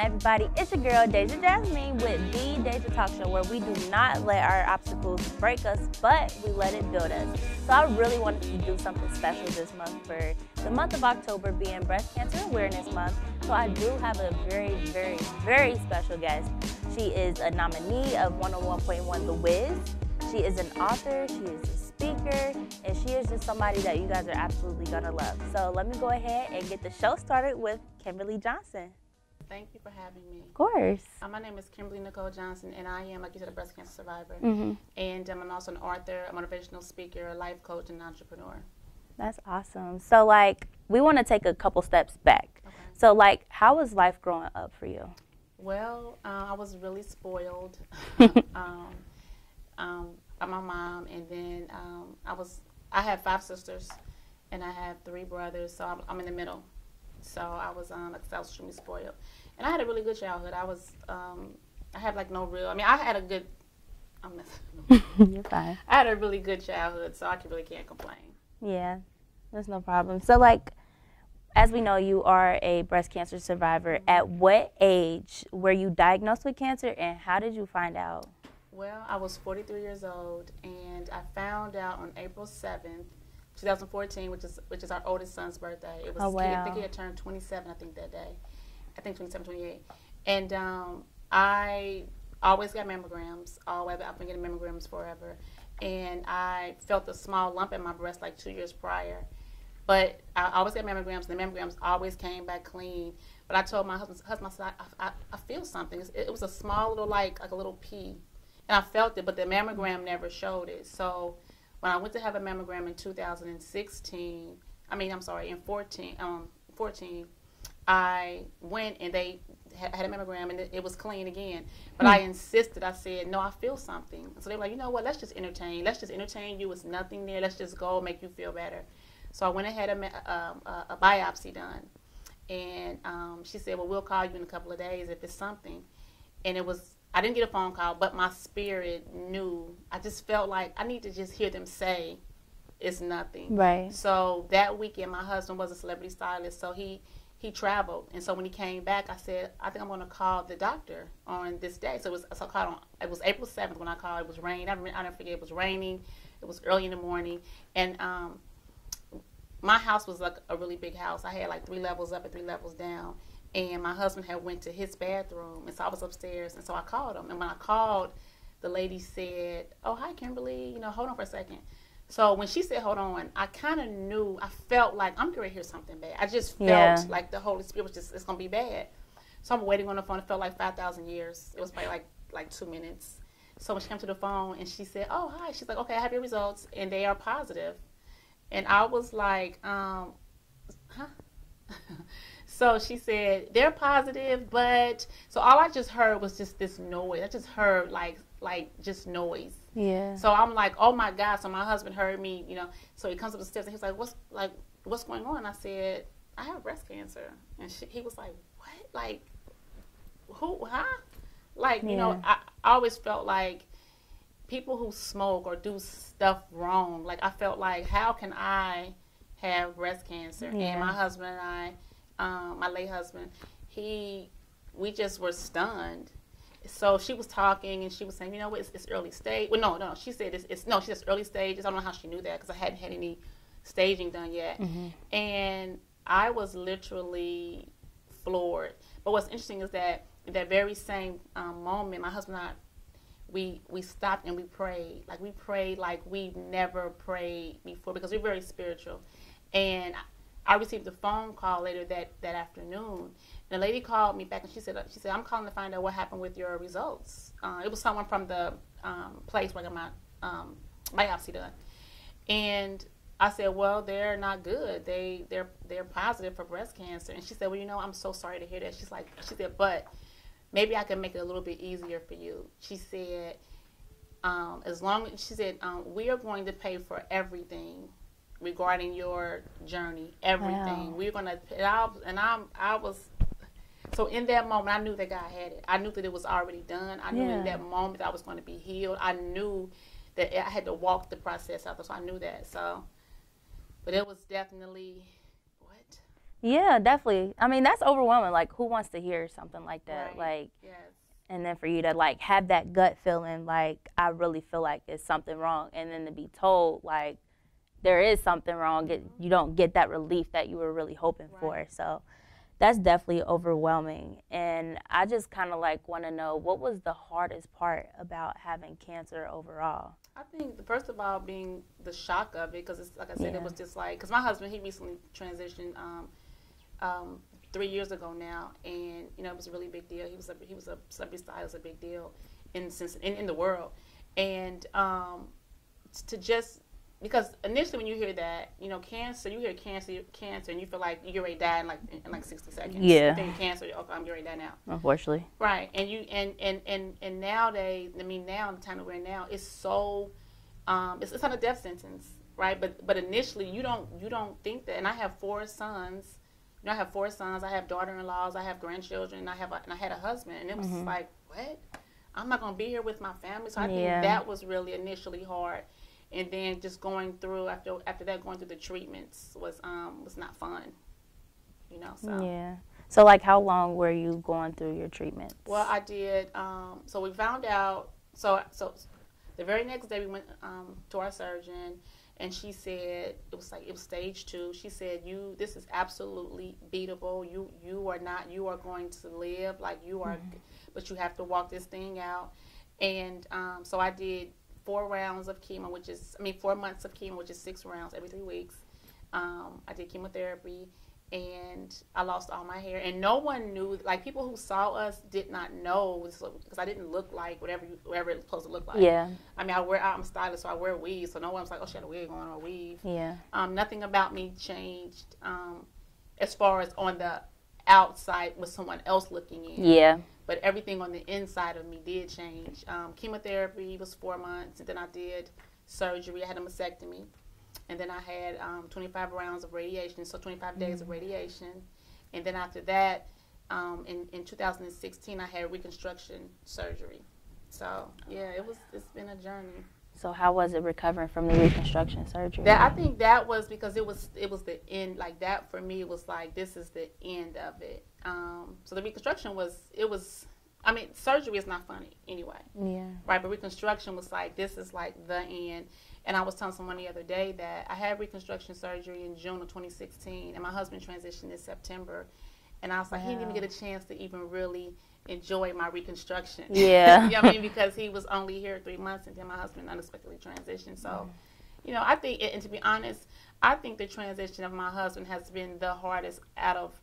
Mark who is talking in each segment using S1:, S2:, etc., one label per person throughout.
S1: everybody, it's your girl Deja Jasmine with the Deja Talk Show, where we do not let our obstacles break us, but we let it build us. So I really wanted to do something special this month for the month of October being Breast Cancer Awareness Month. So I do have a very, very, very special guest. She is a nominee of 101.1 The Wiz. She is an author, she is a speaker, and she is just somebody that you guys are absolutely gonna love. So let me go ahead and get the show started with Kimberly Johnson.
S2: Thank you for having me.
S1: Of course.
S2: My name is Kimberly Nicole Johnson, and I am, like you said, a breast cancer survivor.
S1: Mm-hmm.
S2: And I'm also an author, a motivational speaker, a life coach, and an entrepreneur.
S1: That's awesome. So, we want to take a couple steps back.
S2: Okay.
S1: So, how was life growing up for you?
S2: Well, I was really spoiled by my mom, and then I had 5 sisters, and I had 3 brothers, so I'm in the middle. So I was extremely spoiled, and I had a really good childhood. I had no real. I had a good.
S1: You're fine.
S2: I had a really good childhood, so I really can't complain.
S1: Yeah, there's no problem. So as we know, you are a breast cancer survivor.
S2: Mm-hmm.
S1: At what age were you diagnosed with cancer, and how did you find out?
S2: Well, I was 43 years old, and I found out on April 7th, 2014, which is our oldest son's birthday. It was,
S1: oh, wow.
S2: I think he had turned 27, I think, that day. I think 27, 28. And I always got mammograms. I've been getting mammograms forever. And I felt a small lump in my breast 2 years prior. But I always got mammograms, and the mammograms always came back clean. But I told my husband I said, I feel something. It was a small little, like a little pea. And I felt it, but the mammogram never showed it. So when I went to have a mammogram in 14, I went and they had a mammogram, and it was clean again. But I insisted. I said, no, I feel something. So they were like, you know what, let's just entertain. Let's just entertain you. It's nothing there. Let's just go make you feel better. So I went and had a biopsy done. And she said, well, we'll call you in a couple of days if it's something. And I didn't get a phone call, but my spirit knew. I just felt like I need to just hear them say it's nothing.
S1: Right.
S2: So that weekend, my husband was a celebrity stylist, so he traveled. And so when he came back, I said, I think I'm going to call the doctor on this day. So it was April 7th when I called. It was raining. I never forget. It was raining. It was early in the morning. And my house was a really big house. I had 3 levels up and 3 levels down. And my husband had went to his bathroom, and so I was upstairs, and so I called him. And when I called, the lady said, oh, hi, Kimberly, hold on for a second. So when she said, hold on, I kind of knew, I felt like I'm going to hear something bad. I just felt like the Holy Spirit was it's going to be bad. So I'm waiting on the phone. It felt like 5,000 years. It was probably like 2 minutes. So when she came to the phone, and she said, oh, hi. She's like, okay, I have your results, and they are positive. And I was like, huh? So she said, they're positive, but... So all I just heard was just this noise. I just heard, just noise.
S1: Yeah.
S2: So I'm like, oh, my God. So my husband heard me, So he comes up the steps, and he's like, what's going on? I said, I have breast cancer. And he was like, what? Who? Huh? I always felt like people who smoke or do stuff wrong, I felt like, how can I have breast cancer?
S1: Yeah.
S2: And my husband and I... my late husband, we just were stunned. So she was talking, and she was saying, it's early stage. Well, no, she said she says early stages. I don't know how she knew that because I hadn't had any staging done yet. Mm-hmm. And I was literally floored. But what's interesting is that in that very same moment, my husband and I, we stopped and we prayed. We prayed like we've never prayed before because we're very spiritual. And I received a phone call later that afternoon. And the lady called me back, and she said, I'm calling to find out what happened with your results. It was someone from the place where I got my biopsy done. And I said, well, they're not good. They're positive for breast cancer. And she said, well, I'm so sorry to hear that. She said, but maybe I can make it a little bit easier for you. She said, we are going to pay for everything regarding your journey, everything. Wow. We're gonna, I was, so in that moment, I knew that God had it. I knew that it was already done. I knew in that moment I was going to be healed. I knew that I had to walk the process out, so I knew that. So, but it was definitely, what?
S1: Yeah, definitely. I mean, that's overwhelming. Like, who wants to hear something like that?
S2: Right.
S1: Like,
S2: Yes.
S1: and then for you to like have that gut feeling, like I really feel like it's something wrong, and then to be told like there is something wrong, you don't get that relief that you were really hoping for. So that's definitely overwhelming. And I just kind of like want to know, what was the hardest part about having cancer overall?
S2: I think, first of all, being the shock of it, because it's like I said, it was just like, because my husband, he recently transitioned 3 years ago now, and you know, it was a really big deal. He was a celebrity star. It was a big deal in the world, and to just, because initially when you hear that, you know, cancer, you hear cancer, and you feel like you're ready to die in like 60 seconds.
S1: Yeah.
S2: You think cancer, okay, I'm ready to die now.
S1: Unfortunately.
S2: Right, and you and nowadays, I mean, now the time that we're in now, it's so, it's on a death sentence, right? But initially, you don't think that. And I have 4 sons. You know, I have 4 sons. I have daughter-in-laws. I have grandchildren. And I had a husband, and it was like, what? I'm not gonna be here with my family. So I think that was really initially hard. And then just going through after that, going through the treatments was not fun, you know. So
S1: yeah. So like, how long were you going through your treatments?
S2: Well, I did. So we found out. So the very next day we went to our surgeon, and she said it was stage 2. She said, this is absolutely beatable. You are going to live, like you are, but you have to walk this thing out. And so I did 4 rounds of chemo, 4 months of chemo, which is 6 rounds every 3 weeks. I did chemotherapy, and I lost all my hair. And no one knew, like people who saw us did not know, because I didn't look like whatever it's supposed to look like.
S1: Yeah.
S2: I mean, I'm a stylist, so I wear weaves, so no one was like, oh, she had a wig on or a weave.
S1: Yeah.
S2: Nothing about me changed as far as on the outside with someone else looking in.
S1: Yeah.
S2: But everything on the inside of me did change. Chemotherapy was 4 months, and then I did surgery. I had a mastectomy, and then I had 25 rounds of radiation, so 25 days of radiation. And then after that, in 2016, I had Reconstruction Surgery. So yeah, it's been a journey.
S1: So how was it recovering from the Reconstruction Surgery?
S2: I think that was because it was the end. Like that for me, it was like, this is the end of it. So the Reconstruction I mean, surgery is not funny anyway.
S1: Yeah.
S2: Right, but Reconstruction was like, this is like the end. And I was telling someone the other day that I had Reconstruction Surgery in June of 2016, and my husband transitioned in September. And I was like, he didn't even get a chance to even really enjoy my reconstruction.
S1: Yeah.
S2: You know what I mean? Because he was only here 3 months, and then my husband unexpectedly transitioned. So, you know, I think, and to be honest, I think the transition of my husband has been the hardest out of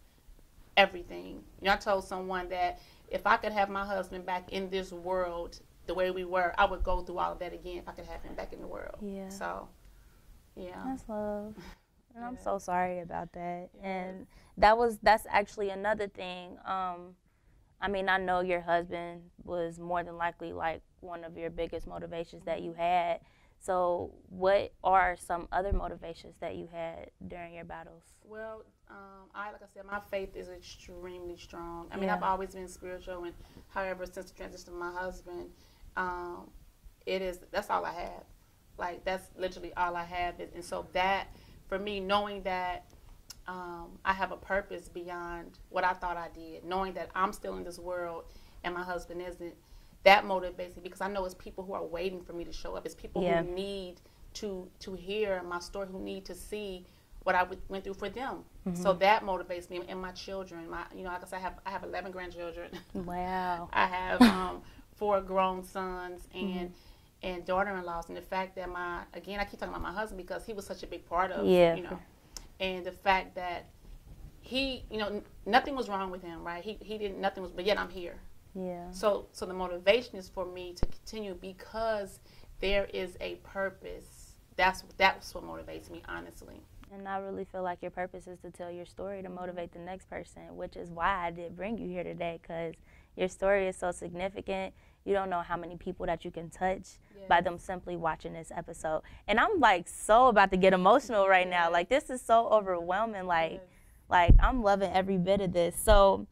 S2: everything. You know, I told someone that if I could have my husband back in this world the way we were, I would go through all of that again if I could have him back in the world.
S1: Yeah.
S2: So, yeah.
S1: That's love. And I'm so sorry about that. Yeah. And that's actually another thing. I mean, I know your husband was more than likely like one of your biggest motivations that you had. So what are some other motivations that you had during your battles?
S2: Well, like I said, my faith is extremely strong. I mean, I've always been spiritual, and however, since the transition of my husband, that's all I have. Like, that's literally all I have. And so that, for me, knowing that I have a purpose beyond what I thought I did, knowing that I'm still in this world and my husband isn't, that motivates me, because I know it's people who are waiting for me to show up. It's people who need to hear my story, who need to see what I went through for them. So that motivates me, and my children. Like I said, I have 11 grandchildren.
S1: Wow.
S2: I have 4 grown sons and daughter-in-laws, and the fact that I keep talking about my husband because he was such a big part of, and the fact that he, nothing was wrong with him, right? He didn't, nothing was, but yet I'm here.
S1: Yeah.
S2: So the motivation is for me to continue because there is a purpose. That's what motivates me, honestly.
S1: And I really feel like your purpose is to tell your story to motivate the next person, which is why I did bring you here today, because your story is so significant. You don't know how many people that you can touch by them simply watching this episode. And I'm like so about to get emotional right now. Like, this is so overwhelming. Like I'm loving every bit of this. So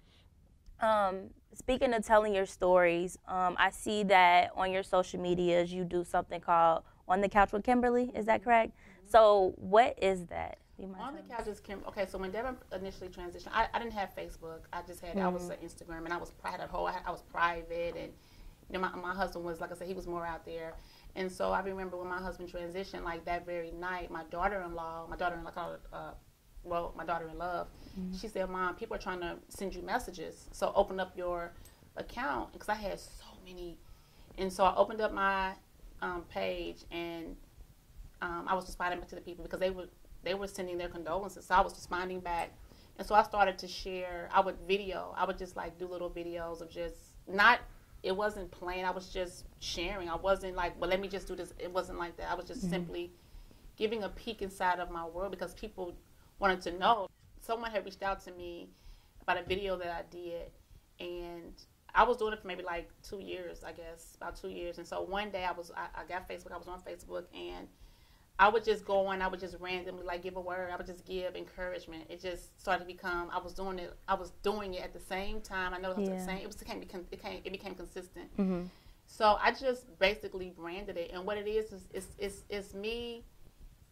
S1: speaking of telling your stories, I see that on your social medias you do something called On the Couch with Kimberly. Is that correct? So what is that?
S2: On the couch is Kim. Okay, so when Devin initially transitioned, I didn't have Facebook. I just had I was Instagram, and I was private, and you know my husband was, like I said, he was more out there. And so I remember when my husband transitioned, like that very night, my daughter-in-law, my daughter-in-love, she said, "Mom, people are trying to send you messages, so open up your account," because I had so many. And so I opened up my page, and I was responding back to the people because they were sending their condolences. So I was responding back, and so I started to share. I would just like do little videos of just not. It wasn't planned. I was just sharing. I wasn't like, well, let me just do this. It wasn't like that. I was just simply giving a peek inside of my world because people wanted to know. Someone had reached out to me about a video that I did, and I was doing it for maybe like 2 years, I guess, about 2 years. And so one day I got Facebook. I was on Facebook, and I would just go on. I would just randomly like give a word. I would just give encouragement. It just started to become. I was doing it at the same time. I know it was the same. It became consistent. So I just basically branded it. And what it is it's me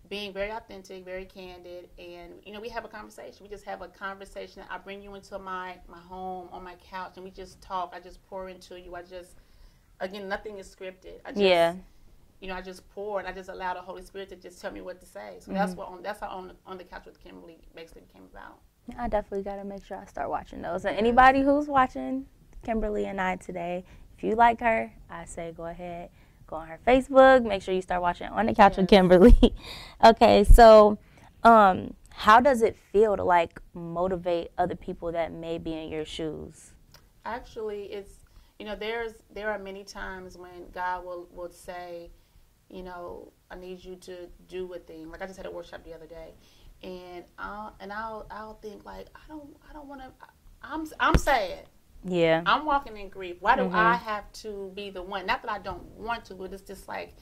S2: being very authentic, very candid, and you know we have a conversation. We just have a conversation. I bring you into my home on my couch, and we just talk. I just pour into you. Again, nothing is scripted. You know, I just pour and I just allow the Holy Spirit to just tell me what to say. So that's how on the Couch with Kimberly basically came about.
S1: I definitely got to make sure I start watching those. And anybody who's watching Kimberly and I today, if you like her, I say go ahead, go on her Facebook. Make sure you start watching On the Couch with Kimberly. Okay, so how does it feel to like motivate other people that may be in your shoes?
S2: Actually, it's, you know, there are many times when God will say, you know, I need you to do a thing. Like I just had a workshop the other day, and I'll think like I don't want to. I'm sad.
S1: Yeah.
S2: I'm walking in grief. Why do I have to be the one? Not that I don't want to, but it's just like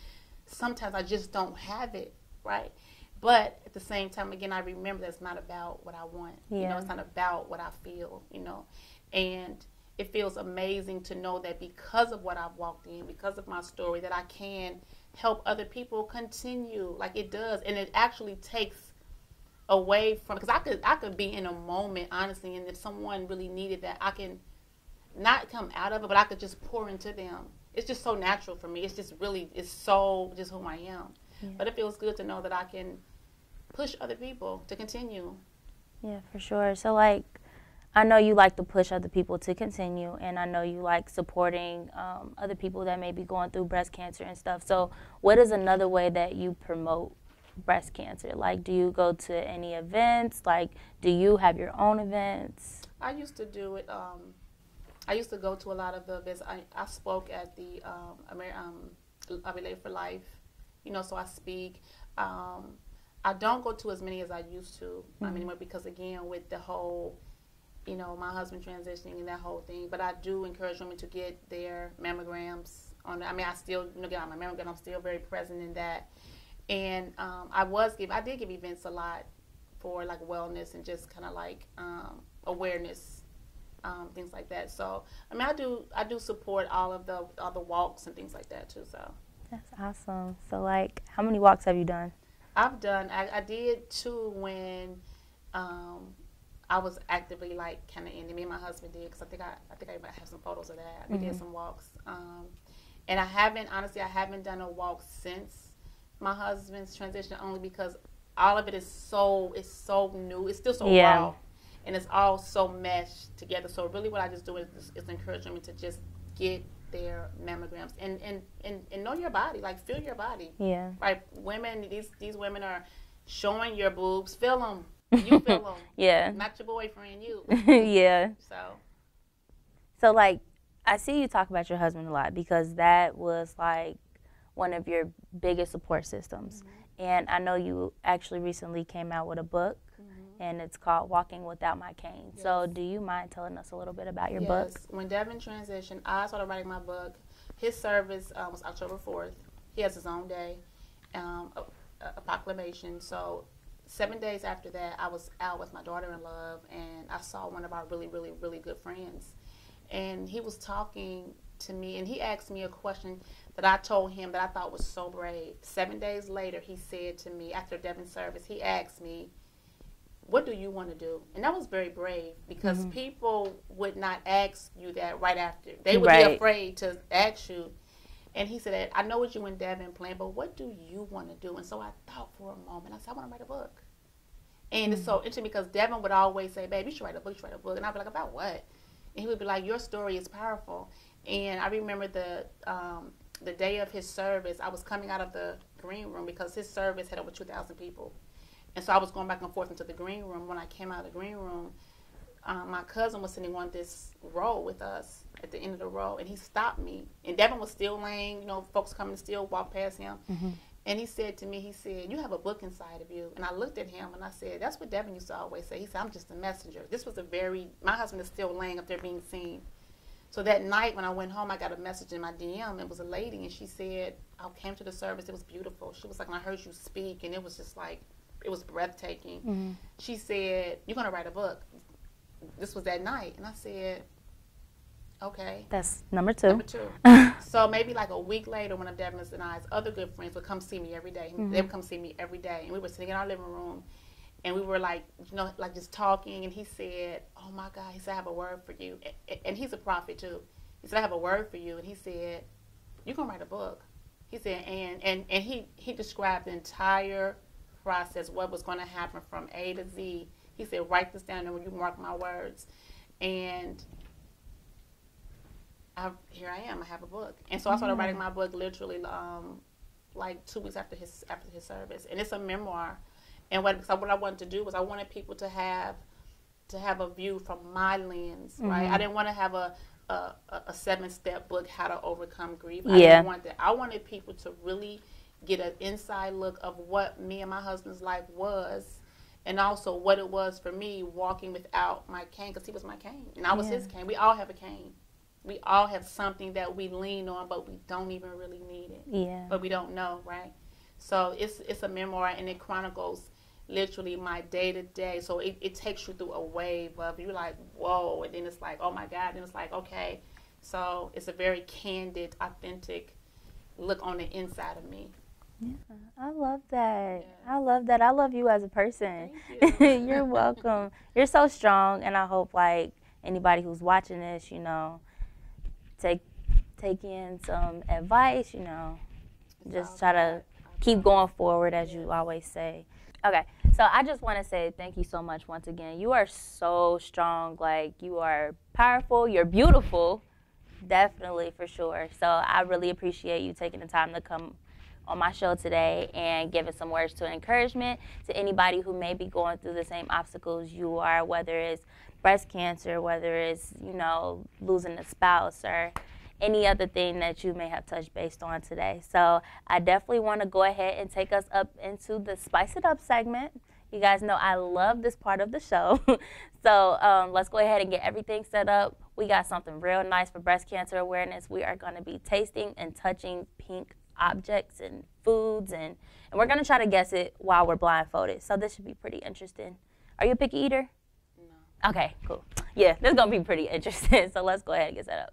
S2: sometimes I just don't have it, right? But at the same time, again, I remember that's not about what I want. You know, it's not about what I feel. You know, and it feels amazing to know that because of what I've walked in, because of my story, that I can help other people continue like it does. And it actually takes away from, because I could be in a moment, honestly, and if someone really needed that, I can not come out of it, but I could just pour into them. It's just so natural for me. It's just really, it's so just who I am. But it feels good to know that I can push other people to continue.
S1: Yeah, for sure. So like, I know you like to push other people to continue, and I know you like supporting other people that may be going through breast cancer and stuff. So what is another way that you promote breast cancer? Like, do you go to any events? Like, do you have your own events?
S2: I used to do it. I used to go to a lot of the events. I spoke at the Relay for Life, you know, so I speak. I don't go to as many as I used to anymore because, again, with the whole, you know, my husband transitioning and that whole thing. But I do encourage women to get their mammograms on. I mean, I still, you know, get on my mammogram. I'm still very present in that. And I did give events a lot for like wellness and just kind of like awareness, things like that. So I mean, I do support all the walks and things like that too. So
S1: that's awesome. So like, how many walks have you done?
S2: I did 2 when I was actively like kind of in it. Me and my husband did, because I think I might have some photos of that. We did some walks, and I haven't done a walk since my husband's transition, only because all of it is so new. It's still so raw, and it's all so meshed together. So really, what I just do is encourage women to just get their mammograms and know your body, like feel your body. Yeah. Right. Women, these women are showing your boobs. Feel them. You feel them.
S1: Yeah.
S2: Not your boyfriend, you.
S1: Yeah.
S2: So
S1: like, I see you talk about your husband a lot because that was like one of your biggest support systems. And I know you actually recently came out with a book, and it's called Walking Without My Cane. Yes. So do you mind telling us a little bit about your book?
S2: When Devin transitioned, I started writing my book. His service was October 4th. He has his own day, a proclamation. So 7 days after that, I was out with my daughter-in-law, and I saw one of our really, really, really good friends. And he was talking to me, and he asked me a question that I told him that I thought was so brave. 7 days later, he said to me, after Devin's service, he asked me, what do you want to do? And that was very brave, because people would not ask you that right after. They would be afraid to ask you. And he said, I know what you and Devin plan, but what do you want to do? And so I thought for a moment. I said, I want to write a book. And it's so interesting because Devin would always say, babe, you should write a book, you should write a book. And I'd be like, about what? And he would be like, your story is powerful. And I remember the day of his service, I was coming out of the green room because his service had over 2,000 people. And so I was going back and forth into the green room. When I came out of the green room, my cousin was sitting on this row with us at the end of the row, and he stopped me. And Devin was still laying, you know, folks coming to still walk past him. And he said to me, he said, you have a book inside of you. And I looked at him and I said, that's what Devin used to always say. He said, I'm just a messenger. This was my husband is still laying up there being seen. So that night when I went home, I got a message in my DM. It was a lady, and she said, I came to the service. It was beautiful. She was like, I heard you speak, and it was just like, it was breathtaking. She said, you're going to write a book. This was that night. And I said, okay.
S1: That's number two.
S2: So maybe like a week later, one of Devin's and I's other good friends would come see me every day. They would come see me every day. And we were sitting in our living room, and we were like, you know, like just talking. And he said, oh my God, he said, I have a word for you. And he's a prophet too. He said, I have a word for you. And he said, you're going to write a book. He said, and he described the entire process, what was going to happen from A to Z. He said, write this down and when you mark my words. And here I am. I have a book. And so I started writing my book literally like 2 weeks after his service. And it's a memoir. And what I wanted to do was I wanted people to have a view from my lens, right? I didn't want to have a 7-step book, how to overcome grief. I didn't want that. I wanted people to really get an inside look of what me and my husband's life was, and also what it was for me walking without my cane, because he was my cane and I was his cane. We all have a cane. We all have something that we lean on, but we don't even really need it. Yeah. But we don't know, right? So it's a memoir, and it chronicles literally my day-to-day. So it takes you through a wave of, you're like, whoa, and then it's like, oh my God, and it's like, okay. So it's a very candid, authentic look on the inside of me.
S1: Yeah, I love that. Yeah. I love that. I love you as a person.
S2: Thank you.
S1: You're welcome. You're so strong, and I hope like anybody who's watching this, you know, take in some advice, you know, just try to keep going forward, as you always say. Okay, so I just want to say thank you so much once again. You are so strong. Like, you are powerful. You're beautiful, definitely, for sure. So I really appreciate you taking the time to come on my show today and giving some words to encouragement to anybody who may be going through the same obstacles you are, whether it's breast cancer, whether it's, you know, losing a spouse, or any other thing that you may have touched base on today. So I definitely want to go ahead and take us up into the Spice It Up segment. You guys know I love this part of the show. So let's go ahead and get everything set up. We got something real nice for breast cancer awareness. We are going to be tasting and touching pink objects and foods, and we're going to try to guess it while we're blindfolded. So this should be pretty interesting. Are you a picky eater? No. Okay, cool. Yeah, this is going to be pretty interesting. So let's go ahead and get set up.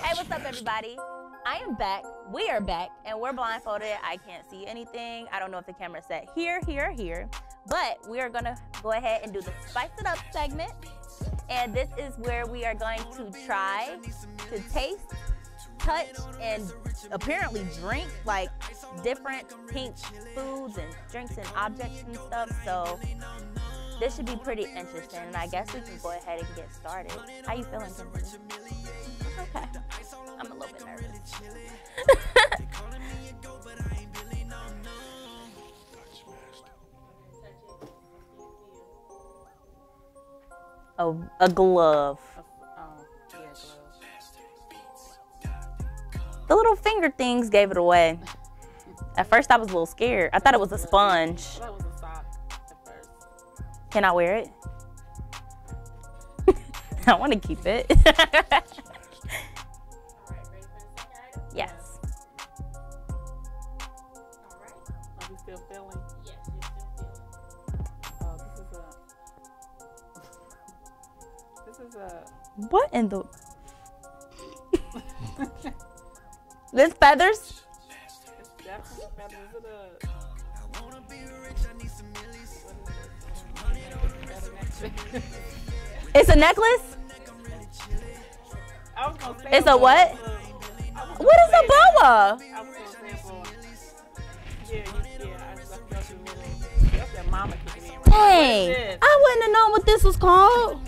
S1: Hey, what's up, everybody? I am back. We are back, and we're blindfolded. I can't see anything. I don't know if the camera's set here, but we are gonna go ahead and do the Spice It Up segment. And this is where we are going to try to taste, touch, and apparently drink like different pink foods and drinks and objects and stuff. So this should be pretty interesting, and I guess we can go ahead and get started. How you feeling, Kimberly? Okay. I'm a little bit nervous. A glove.
S2: Yeah, glove.
S1: The little finger things gave it away. At first, I was a little scared. I thought it was a sponge.
S2: I thought it was a sock at first.
S1: Can I wear it? I want to keep it. Yes.
S2: All right. Are you still feeling?
S3: Yes, you're still feeling.
S2: Oh, this is a.
S1: What in the? This feathers?
S2: That's is it
S1: It's a necklace?
S2: I was gonna say
S1: It's a what? What is a boa?
S2: I was gonna say for I felt you little. That's that mama kicking in. Right?
S1: Dang, I wouldn't have known what this was called.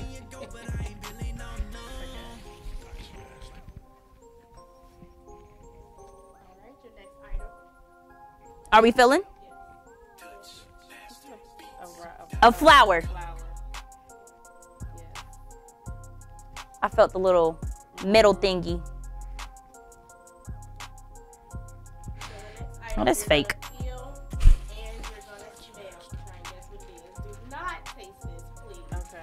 S1: Are we feeling? A flower. I felt the little middle thingy. Oh, that's fake.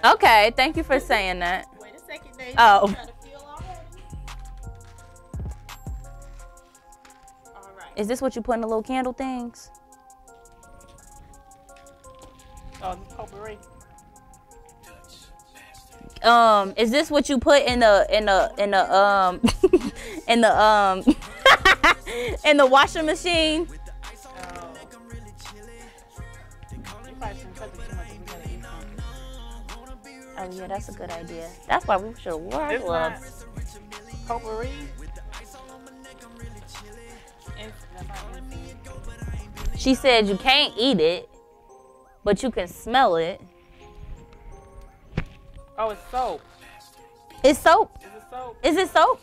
S1: Okay, thank you for saying that.
S3: Wait a second, Dave.
S1: Oh.
S3: I'm trying to feel already. All right.
S1: Is this what you put in the little candle things?
S2: Oh, this potpourri.
S1: Is this what you put in the in the in the washing machine? Oh yeah, that's a good idea. That's why we should wear our gloves.
S2: Potpourri.
S1: She said you can't eat it, but you can smell it.
S2: Oh, it's soap.
S1: It's soap?
S2: Is it soap?
S1: Is it soap?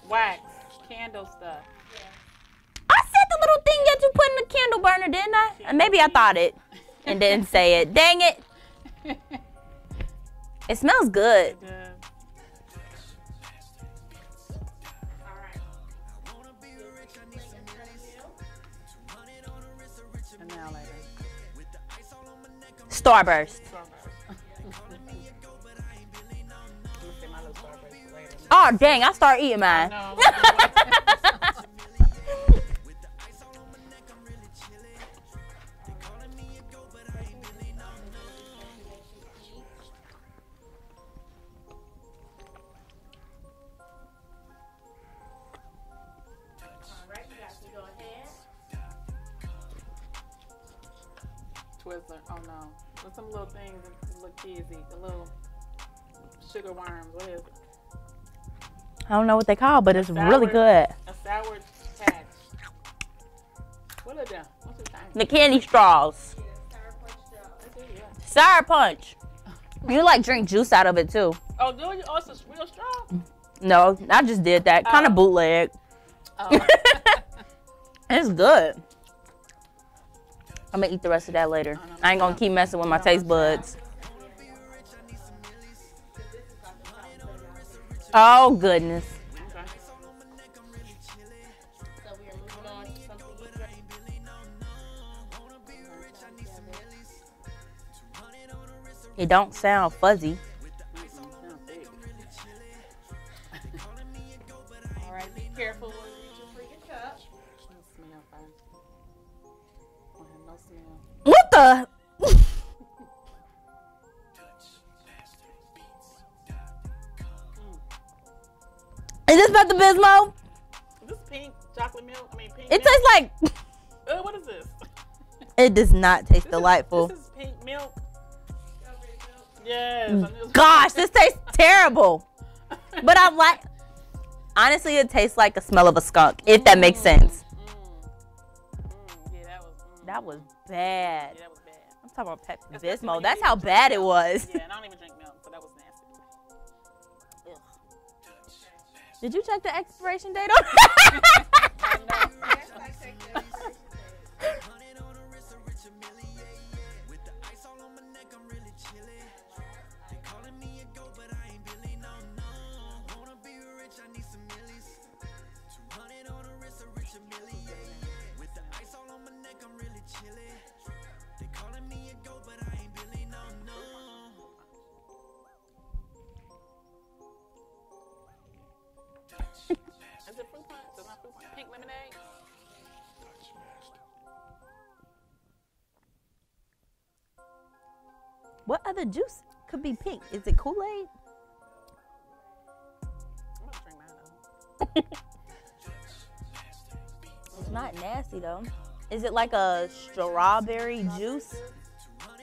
S2: Wax. Candle stuff.
S1: I said the little thing that you put in the candle burner, didn't I? Maybe I thought it and didn't say it. Dang it. It smells good. Starburst. Oh dang! I start eating mine.
S2: Twizzler. Oh no. What's some little things that little kids eat? The little sugar worms. What is it?
S1: I don't know what they call, but it's really good.
S2: A sour patch. What are them? What's the name?
S1: The candy straws. Sour punch. You like drink juice out of it too.
S2: Oh, do you? Oh, it's a real straw?
S1: No, I just did that. Kind of bootleg.
S2: Oh.
S1: It's good. I'm gonna eat the rest of that later. I ain't gonna keep messing with my taste buds. Oh goodness.
S2: Okay.
S3: So we are moving on to something you
S1: It don't sound fuzzy.
S3: All right, be careful when reaching for your cup.
S1: What the? Is this about the Bismo?
S2: Is this pink chocolate milk? I mean, pink
S1: It
S2: milk?
S1: tastes like.
S2: What is this?
S1: It does not taste delightful.
S2: This is pink milk. Yes.
S1: Gosh, this tastes terrible. But I'm like, honestly, it tastes like the smell of a skunk, if that makes sense.
S2: Yeah,
S1: That was bad.
S2: Yeah, that was bad.
S1: I'm talking about Pepsi
S2: Especially
S1: Bismol.
S2: when
S1: That's
S2: you
S1: how
S2: drink
S1: bad it
S2: milk.
S1: was.
S2: Yeah, and I don't even drink milk, so that was nasty. Ugh.
S1: Did you check the expiration date on it?
S2: Is it fruit punch? It's not fruit punch. Pink lemonade?
S1: What other juice could be pink? Is it Kool-Aid?
S2: I'm gonna drink mine though.
S1: It's not nasty though. Is it like a strawberry juice?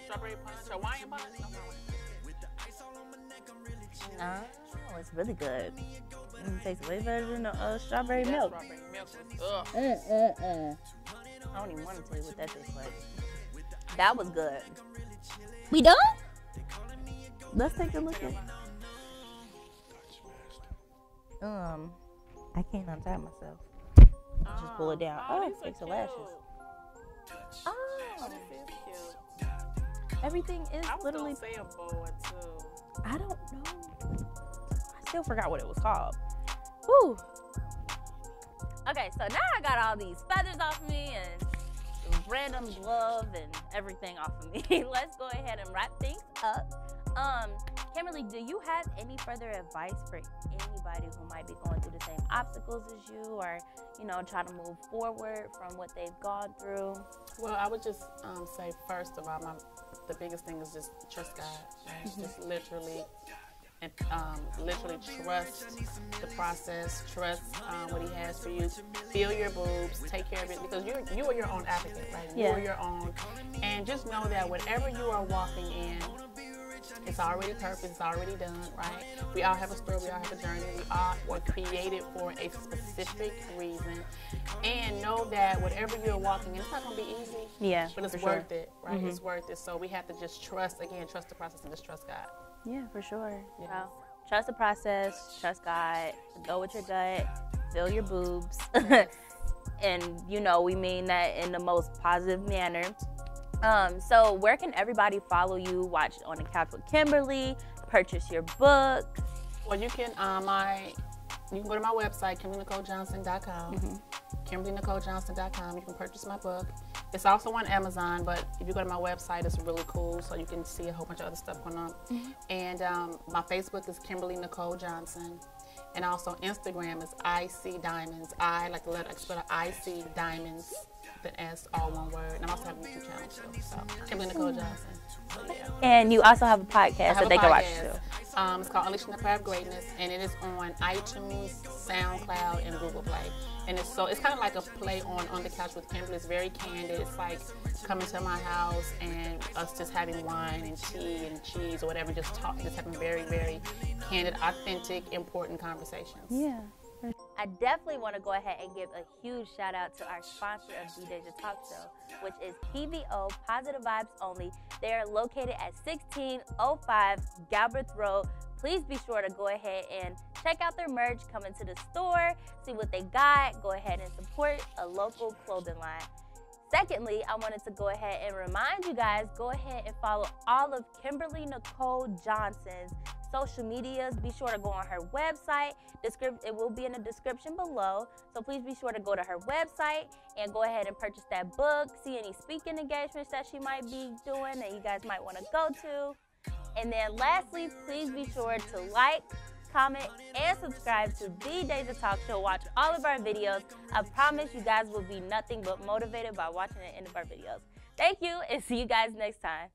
S2: Strawberry punch, Hawaiian punch?
S1: Oh, it's really good. It tastes way better than strawberry milk.
S2: Strawberry milk was, ugh.
S1: I don't even want to tell you what that tastes like. That was good. We done? Let's take a look at it. I can't untie myself. Just pull it down. Oh, fix the lashes. Oh,
S2: This is cute.
S1: everything is
S2: I was
S1: literally.
S2: gonna say a boa too.
S1: I don't know. I still forgot what it was called. Whew. Okay, so now I got all these feathers off of me and random glove and everything off of me. Let's go ahead and wrap things up. Kimberly, do you have any further advice for anybody who might be going through the same obstacles as you, or trying to move forward from what they've gone through?
S2: Well, I would just say first of all, the biggest thing is just trust God. Right? Just literally trust the process, trust what He has for you. Feel your boobs, take care of it, because you are your own advocate, right?
S1: Yeah.
S2: You are your own, and just know that whatever you are walking in, it's already purpose, it's already done, right? We all have a story, we all have a journey, we all were created for a specific reason, and know that whatever you're walking in, it's not going to be easy, but it's worth it, right? It's worth it. So we have to just trust the process and just trust God.
S1: Yeah, for sure.
S2: Yes.
S1: Trust the process, trust God, go with your gut, feel your boobs. And, we mean that in the most positive manner. So where can everybody follow you, watch On the Couch with Kimberly, purchase your book?
S2: Well, you can you can go to my website, KimberlyNicoleJohnson.com. KimberlyNicoleJohnson.com. You can purchase my book. It's also on Amazon, but if you go to my website, it's really cool, so you can see a whole bunch of other stuff going on. And my Facebook is Kimberly Nicole Johnson. And also Instagram is IC Diamonds. I like the letter, I spell it IC Diamonds, the S, all one word. And I also have a YouTube channel too. So Kimberly Nicole Johnson. So, yeah.
S1: And you also have a podcast that they can watch too.
S2: It's called Unleashing the Power of Greatness, and it is on iTunes, SoundCloud, and Google Play. And it's kind of like a play on the Couch with Kimberly. It's very candid. It's like coming to my house and us just having wine and tea and cheese or whatever, just having very, very candid, authentic, important conversations.
S1: Yeah. I definitely want to go ahead and give a huge shout out to our sponsor of The Deja Talk Show, which is PVO, Positive Vibes Only. They are located at 1605 Galbraith Road. Please be sure to go ahead and check out their merch, come into the store, see what they got, go ahead and support a local clothing line. Secondly, I wanted to go ahead and remind you guys, go ahead and follow all of Kimberly Nicole Johnson's social medias. Be sure to go on her website. It will be in the description below. So please be sure to go to her website and go ahead and purchase that book. See any speaking engagements that she might be doing that you guys might want to go to. And then lastly, please be sure to like, comment, and subscribe to The Deja Talk Show. Watch all of our videos. I promise you guys will be nothing but motivated by watching the end of our videos. Thank you, and see you guys next time.